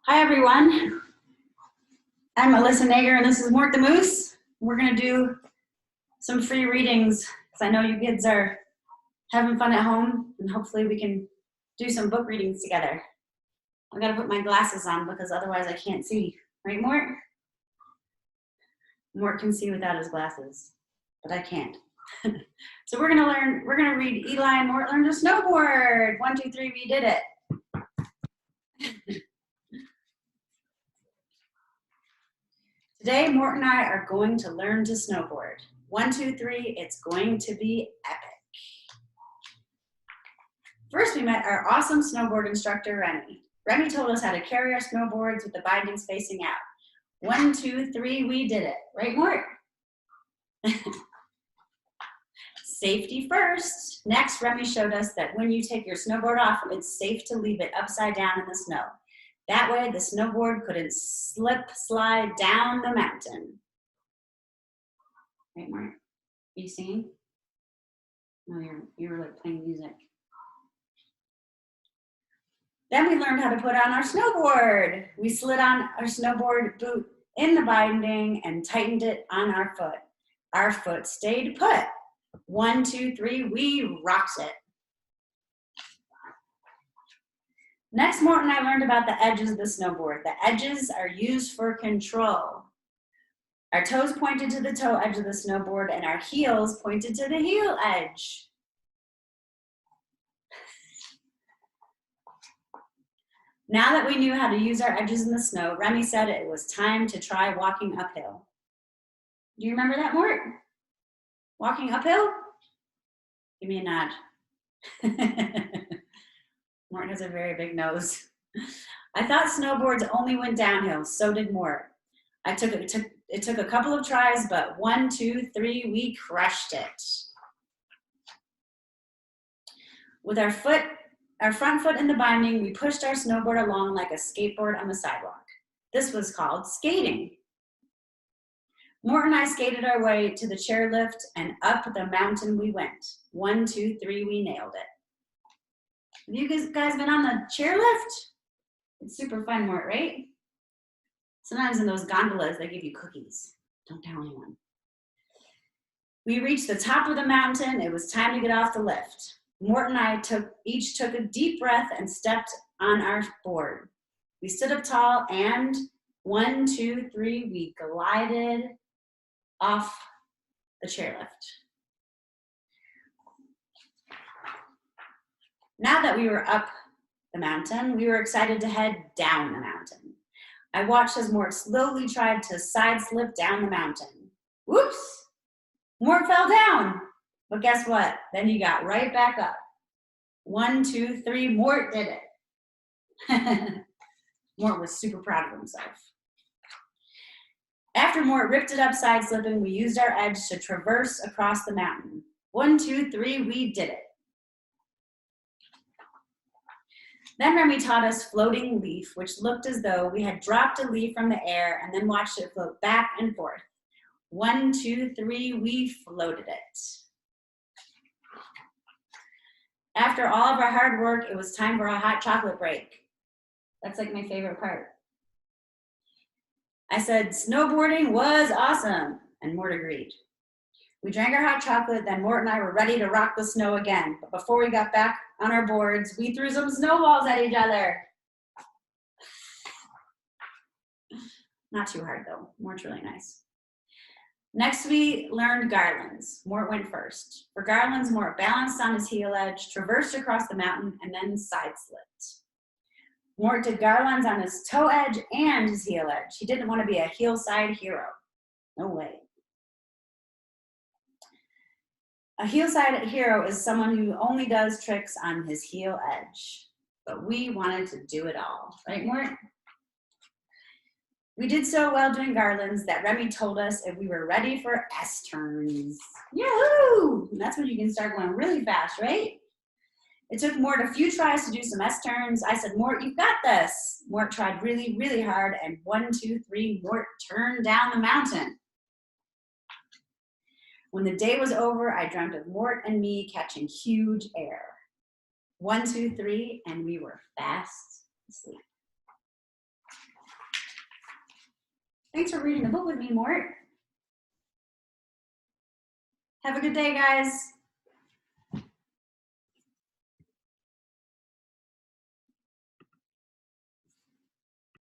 Hi everyone, I'm Elyssa Nager and this is Mort the Moose. We're going to do some free readings because I know you kids are having fun at home and hopefully we can do some book readings together. I've got to put my glasses on because otherwise I can't see. Right, Mort? Mort can see without his glasses, but I can't. So we're going to read Eli and Mort Learn to Snowboard. 1, 2, 3, we did it. Today, Mort and I are going to learn to snowboard. 1, 2, 3, it's going to be epic. First, we met our awesome snowboard instructor, Remy. Remy told us how to carry our snowboards with the bindings facing out. 1, 2, 3, we did it. Right, Mort? Safety first. Next, Remy showed us that when you take your snowboard off, it's safe to leave it upside down in the snow. That way, the snowboard couldn't slide down the mountain. Right, Mark? Are you singing? No, you're like playing music. Then we learned how to put on our snowboard. We slid on our snowboard boot in the binding and tightened it on our foot. Our foot stayed put. 1, 2, 3, we rocked it. Next, Mort and I learned about the edges of the snowboard. The edges are used for control. Our toes pointed to the toe edge of the snowboard and our heels pointed to the heel edge. Now that we knew how to use our edges in the snow, Remy said it was time to try walking uphill. Do you remember that, Mort? Walking uphill? Give me a nod. Mort has a very big nose. I thought snowboards only went downhill, so did Mort. It took a couple of tries, but 1, 2, 3, we crushed it. With our front foot in the binding, we pushed our snowboard along like a skateboard on the sidewalk. This was called skating. Mort and I skated our way to the chairlift and up the mountain we went. 1, 2, 3, we nailed it. Have you guys been on the chairlift? It's super fun, Mort, right? Sometimes in those gondolas, they give you cookies. Don't tell anyone. We reached the top of the mountain. It was time to get off the lift. Mort and I each took a deep breath and stepped on our board. We stood up tall and 1, 2, 3, we glided off the chairlift. Now that we were up the mountain, we were excited to head down the mountain. I watched as Mort slowly tried to side slip down the mountain. Whoops! Mort fell down. But guess what? Then he got right back up. 1, 2, 3, Mort did it. Mort was super proud of himself. After Mort ripped it up side slipping, we used our edge to traverse across the mountain. 1, 2, 3, we did it. Then Remy taught us floating leaf, which looked as though we had dropped a leaf from the air and then watched it float back and forth. 1, 2, 3, we floated it. After all of our hard work, it was time for a hot chocolate break. That's like my favorite part. I said, snowboarding was awesome, and Mort agreed. We drank our hot chocolate, then Mort and I were ready to rock the snow again. But before we got back on our boards, we threw some snowballs at each other. Not too hard though, Mort's really nice. Next we learned garlands. Mort went first. For garlands, Mort balanced on his heel edge, traversed across the mountain, and then side slipped. Mort did garlands on his toe edge and his heel edge. He didn't want to be a heel side hero. No way. A heel side hero is someone who only does tricks on his heel edge. But we wanted to do it all. Right, Mort? We did so well doing garlands that Remy told us if we were ready for S-turns. Yahoo! And that's when you can start going really fast, right? It took Mort a few tries to do some S-turns. I said, Mort, you've got this. Mort tried really, really hard, and 1, 2, 3, Mort turned down the mountain. When the day was over, I dreamt of Mort and me catching huge air. 1, 2, 3, and we were fast asleep. Thanks for reading the book with me, Mort. Have a good day, guys.